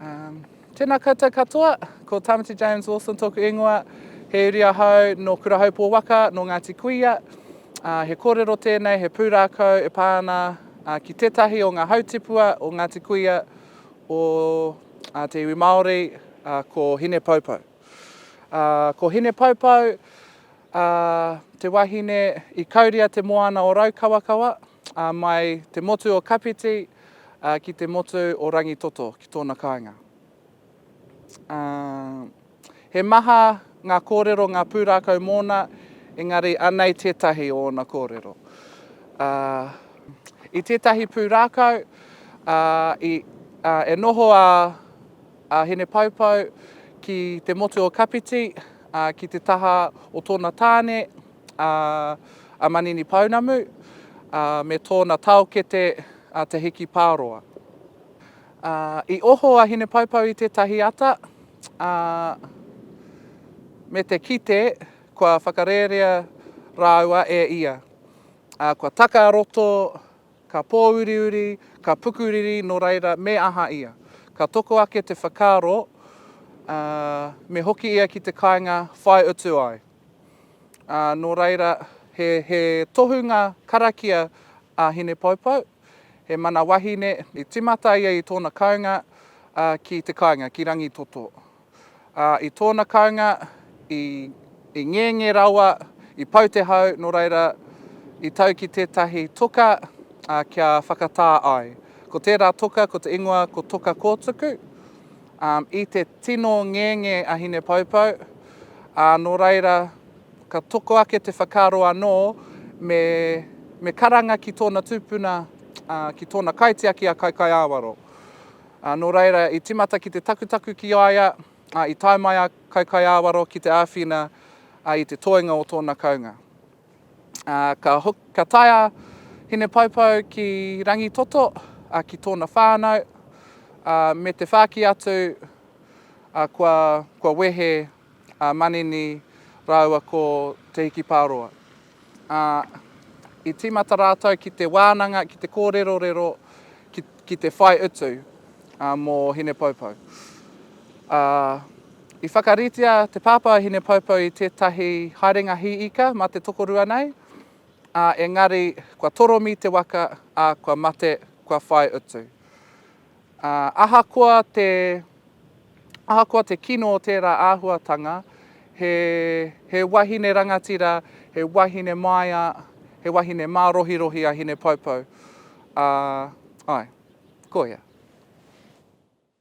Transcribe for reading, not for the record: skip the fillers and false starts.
Tēnā koutou katoa, ko Tamati James Wilson tōku ingoa, he uri ahau no Kurahaupo waka, no Ngāti Kuia. He kōrero tēnei, he pūrākau e pāna ki tētahi o ngā hautipua o Ngāti Kuia o te iwi Māori ko Hinepoupou. Ko Hinepoupou, te wahine I kauria te moana o Raukawakawa, mai te motu o Kapiti ki te motu o Rangitoto ki tōna kāinga. He maha ngā kōrero, ngā pūrākau mōna, engari anei tētahi o ngā kōrero. I tētahi pūrākau, e noho a Hinepoupou ki te motu o Kapiti, ki te taha o tōna tāne, a Manini Pounamu, me tōna taukete te hiki pāroa. I oho a Hinepoupou I tētahi ata, me te kite, kua whakarerea rāua e ia. Kua taka roto, ka pōuriuri, ka pukuriri, no reira me aha ia. Ka toko ake te whakaro, me hoki ia ki te kāinga whai utu ai. No reira, he tohunga karakia a Hinepoupou, he mana wahine I timata ia I tōna kāinga ki te kāinga, ki Rangitoto. I tōna kāinga, I ngenge rawa, I pau te hau, no reira, I tau ki tētahi toka kia whakatā ai. Ko tērā toka, ko te ingoa, ko toka kōtuku. I te tino ngenge a Hinepoupou, no reira, ka toko ake te whakaro anō, me karanga ki tōna tūpuna, ki tōna kaitiaki a Kaikaiawaro. No reira, I timata ki te takutaku ki aia, I taumai a Kaikaiawaro ki te āwhina, I te toenga o tōna kaunga. Ka taia Hinepoupou ki Rangitoto, ki tōna whānau, me te whāki atu, kua wehe manini rāua ko te hiki pāroa. I timata rātou ki te wānanga, ki te kōrero, ki te whai utu mō Hinepoupou. I whakaritea te pāpā Hinepoupou I tētahi haerenga hiika ma te tokorua nei, engari kua toromi te waka, kua mate, kua whai utu. Ahakoa te kino o tērā āhuatanga, he wahine rangatira, he wahine maia, he wahine mārohirohi a Hinepoupou. Ai, koia.